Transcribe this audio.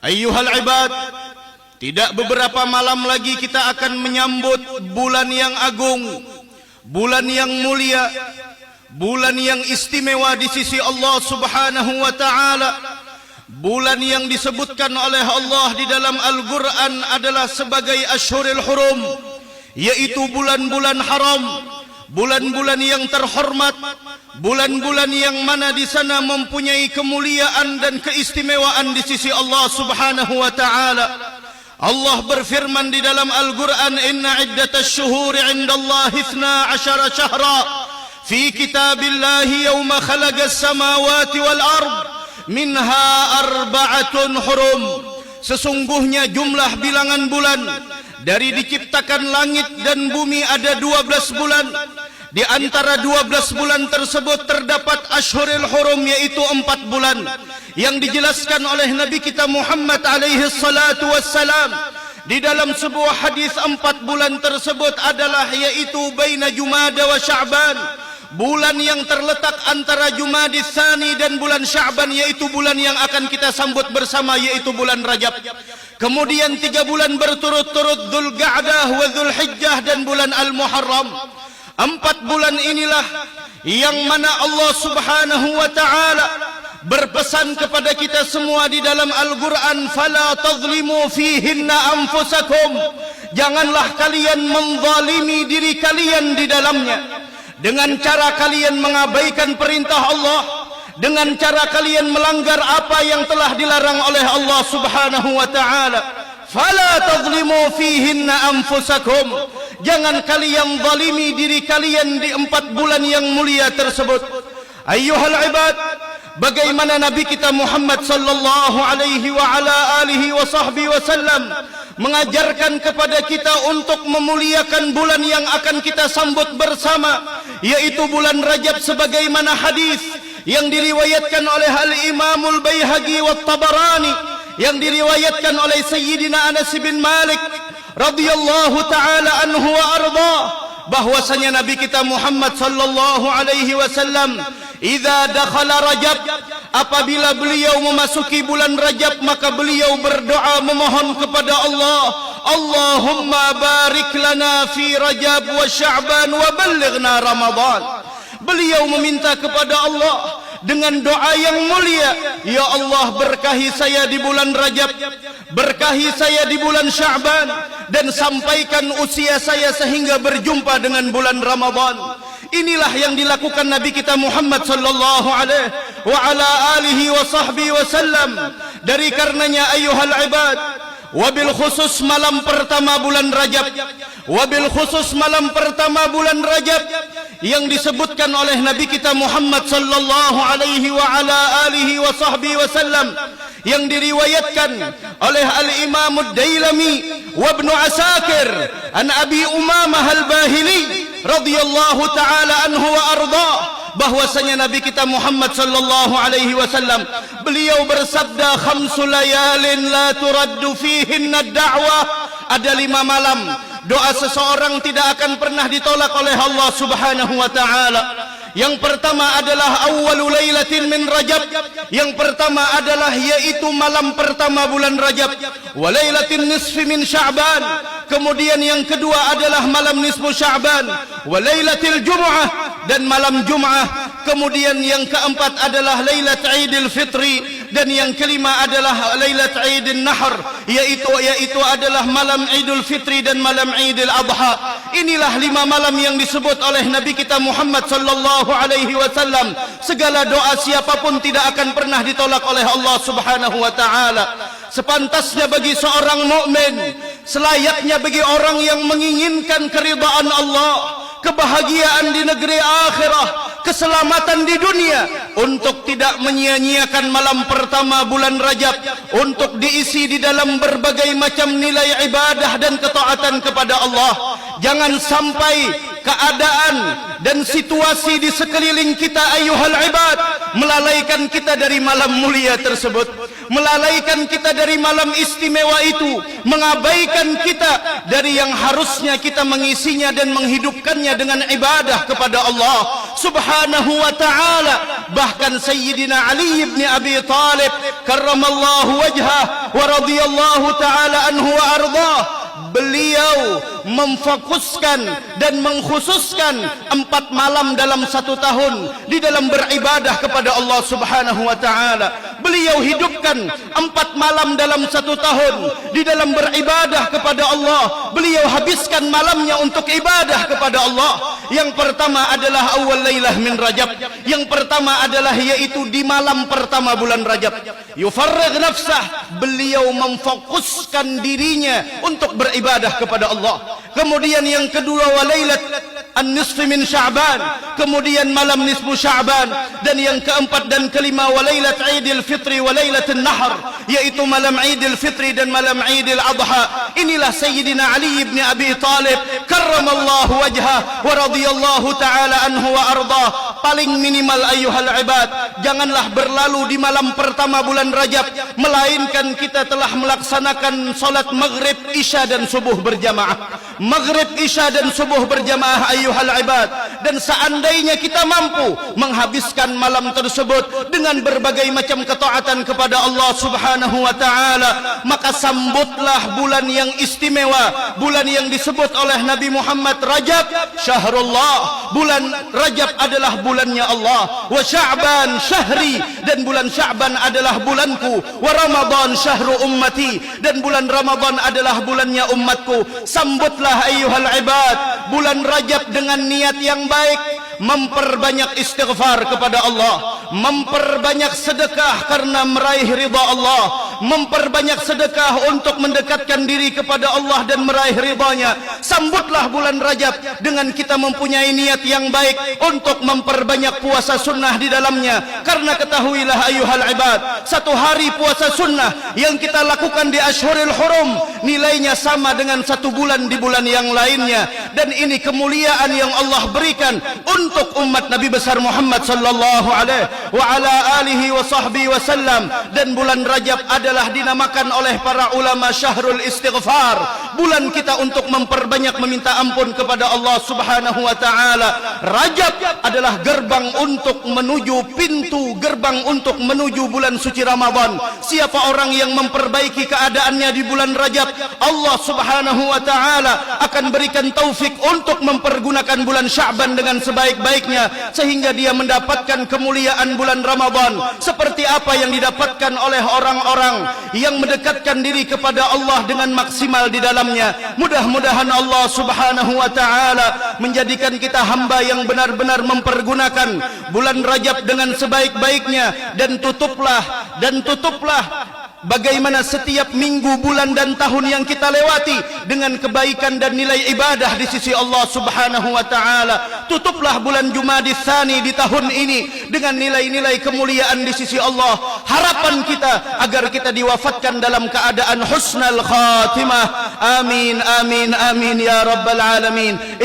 Ayyuhal ibad, tidak beberapa malam lagi kita akan menyambut bulan yang agung, bulan yang mulia, bulan yang istimewa di sisi Allah Subhanahu wa taala. Bulan yang disebutkan oleh Allah di dalam Al-Quran adalah sebagai Ashhurul Hurum, yaitu bulan-bulan haram, bulan-bulan yang terhormat, bulan-bulan yang mana di sana mempunyai kemuliaan dan keistimewaan di sisi Allah Subhanahu wa taala. Allah berfirman di dalam Al-Quran, "Inna iddatash syuhuri 'indallahi 12 syahra fi kitabillahi yawma khalaqas samawati wal ard minha arba'atun hurum." Sesungguhnya jumlah bilangan bulan dari diciptakan langit dan bumi ada 12 bulan. Di antara 12 bulan tersebut terdapat Ashhurul Hurum, yaitu 4 bulan yang dijelaskan oleh Nabi kita Muhammad alaihi salatu wassalam di dalam sebuah hadis. 4 bulan tersebut adalah yaitu baina Jumada wa Sya'ban, bulan yang terletak antara Jumadis Tsani dan bulan Sya'ban, yaitu bulan yang akan kita sambut bersama, yaitu bulan Rajab. Kemudian 3 bulan berturut-turut, Dzulqa'dah wa Dzulhijjah dan bulan Al-Muharram. 4 bulan inilah yang mana Allah Subhanahu wa taala berpesan kepada kita semua di dalam Al-Quran, "Fala tazlimu fihinna anfusakum." Janganlah kalian menzalimi diri kalian di dalamnya dengan cara kalian mengabaikan perintah Allah, dengan cara kalian melanggar apa yang telah dilarang oleh Allah Subhanahu wa taala. "Fala tazlimu fihinna anfusakum." Jangan kalian zalimi diri kalian di 4 bulan yang mulia tersebut. Ayyuhal ibad, bagaimana Nabi kita Muhammad sallallahu alaihi wa ala alihi wa sahbihi wasallam mengajarkan kepada kita untuk memuliakan bulan yang akan kita sambut bersama, yaitu bulan Rajab, sebagaimana hadis yang diriwayatkan oleh Al-Imamul Baihaqi wa Tabarani, yang diriwayatkan oleh Sayyidina Anas bin Malik radhiyallahu taala anhu wa arda, bahwasanya Nabi kita Muhammad sallallahu alaihi wasallam, idza dakhala Rajab, apabila beliau memasuki bulan Rajab, maka beliau berdoa memohon kepada Allah, "Allahumma barik lana fi Rajab wa Sya'ban wa ballighna Ramadan." Beliau meminta kepada Allah dengan doa yang mulia, "Ya Allah, berkahi saya di bulan Rajab, berkahi saya di bulan Sya'ban, dan sampaikan usia saya sehingga berjumpa dengan bulan Ramadan." Inilah yang dilakukan Nabi kita Muhammad sallallahu alaihi wa ala alihi wa sahbihi wasallam. Dari karenanya ayyuhal ibad, wabil khusus malam pertama bulan Rajab, wabil khusus malam pertama bulan Rajab yang disebutkan oleh Nabi kita Muhammad sallallahu alaihi wa ala alihi wa sahbihi wasallam, yang diriwayatkan oleh Al-Imam Ad-Dailami wa Ibnu Asakir an Abi Umamah Al-Bahili radhiyallahu taala anhu wa arda, bahwasanya Nabi kita Muhammad sallallahu alaihi wasallam beliau bersabda, "Khamsu layalin la turaddu fihinna ad-da'wah." Ada 5 malam doa seseorang tidak akan pernah ditolak oleh Allah Subhanahu wa taala. Yang pertama adalah awwalu lailatin min Rajab. Yang pertama adalah yaitu malam pertama bulan Rajab. Wa lailatin nisfi min Sya'ban. Kemudian yang kedua adalah malam nisfu Sya'ban. Wa lailatil Jum'ah, dan malam Jum'ah. Kemudian yang keempat adalah Lailat Aidil Fitri, dan yang kelima adalah Lailat Aidin Nahr, yaitu adalah malam Idul Fitri dan malam Idul Adha. Inilah 5 malam yang disebut oleh Nabi kita Muhammad sallallahu alaihi wasallam. Segala doa siapapun tidak akan pernah ditolak oleh Allah Subhanahu wa taala. Sepantasnya bagi seorang mukmin, selayaknya bagi orang yang menginginkan keridhaan Allah, kebahagiaan di negeri akhirat, keselamatan di dunia, untuk tidak menyia-nyiakan malam pertama bulan Rajab untuk diisi di dalam berbagai macam nilai ibadah dan ketaatan kepada Allah. Jangan sampai keadaan dan situasi di sekeliling kita ayyuhal ibad melalaikan kita dari malam mulia tersebut, melalaikan kita dari malam istimewa itu, mengabaikan kita dari yang harusnya kita mengisinya dan menghidupkannya dengan ibadah kepada Allah Subhanahu wa ta'ala. Bahkan Sayyidina Ali ibn Abi Talib karramallahu wajhah wa radhiyallahu ta'ala anhu wa ardah, beliau memfokuskan dan mengkhususkan 4 malam dalam 1 tahun di dalam beribadah kepada Allah Subhanahu wa ta'ala. Beliau hidupkan 4 malam dalam 1 tahun di dalam beribadah kepada Allah. Beliau habiskan malamnya untuk ibadah kepada Allah. Yang pertama adalah awal lailah min Rajab. Yang pertama adalah yaitu di malam pertama bulan Rajab. Yufarrigh nafsah, beliau memfokuskan dirinya untuk beribadah kepada Allah. Kemudian yang kedua walailat an-nisfi min Sya'ban, kemudian malam nisfu Sya'ban, dan yang keempat dan kelima walailat Idul Fitri walailatul Nahr, yaitu malam Idul Fitri dan malam Idul Adha. Inilah Sayyidina Ali ibn Abi Talib karramallahu wajhah wa radhiyallahu ta'ala anhu wa ardah. Paling minimal ayyuhal ibad, janganlah berlalu di malam pertama bulan Rajab melainkan kita telah melaksanakan salat maghrib, isya dan subuh berjamaah. Maghrib, isya dan subuh berjamaah ayyuhal ibad. Dan seandainya kita mampu menghabiskan malam tersebut dengan berbagai macam ketaatan kepada Allah Subhanahu wa ta'ala, maka sambutlah bulan yang istimewa, bulan yang disebut oleh Nabi Muhammad Rajab syahrullah. Bulan Rajab adalah bulannya Allah. Wa Sya'ban syahri, dan bulan Sya'ban adalah bulanku. Wa Ramadan syahru ummati, dan bulan Ramadan adalah bulannya umatku. Sambutlah ayyuhal ibad bulan Rajab dengan niat yang baik, memperbanyak istighfar kepada Allah, memperbanyak sedekah karena meraih ridha Allah, memperbanyak sedekah untuk mendekatkan diri kepada Allah dan meraih ridhanya. Sambutlah bulan Rajab dengan kita mempunyai niat yang baik untuk memperbanyak puasa sunnah di dalamnya. Karena ketahuilah ayyuhal ibad, 1 hari puasa sunnah yang kita lakukan di Ashhurul Hurum nilainya sama dengan 1 bulan di bulan yang lainnya. Dan ini kemuliaan yang Allah berikan untuk umat Nabi besar Muhammad sallallahu alaihi wa ala alihi wa sahbihi wasallam. Dan bulan Rajab adalah dinamakan oleh para ulama syahrul istighfar, bulan kita untuk memperbanyak meminta ampun kepada Allah Subhanahu wa taala. Rajab adalah gerbang untuk menuju pintu gerbang untuk menuju bulan suci Ramadan. Siapa orang yang memperbaiki keadaannya di bulan Rajab, Allah Subhanahu wa taala akan berikan taufik untuk mempergunakan bulan Sya'ban dengan sebaik-baiknya, sehingga dia mendapatkan kemuliaan bulan Ramadan seperti apa yang didapatkan oleh orang-orang yang mendekatkan diri kepada Allah dengan maksimal di dalamnya. Mudah-mudahan Allah Subhanahu wa taala menjadikan kita hamba yang benar-benar mempergunakan bulan Rajab dengan sebaik-baiknya. Dan tutuplah bagaimana setiap minggu, bulan dan tahun yang kita lewati dengan kebaikan dan nilai ibadah di sisi Allah Subhanahu wa taala. Tutuplah bulan Jumadil Tsani di tahun ini dengan nilai-nilai kemuliaan di sisi Allah. Harapan kita agar kita diwafatkan dalam keadaan husnul khatimah. Amin amin amin ya rabbal alamin.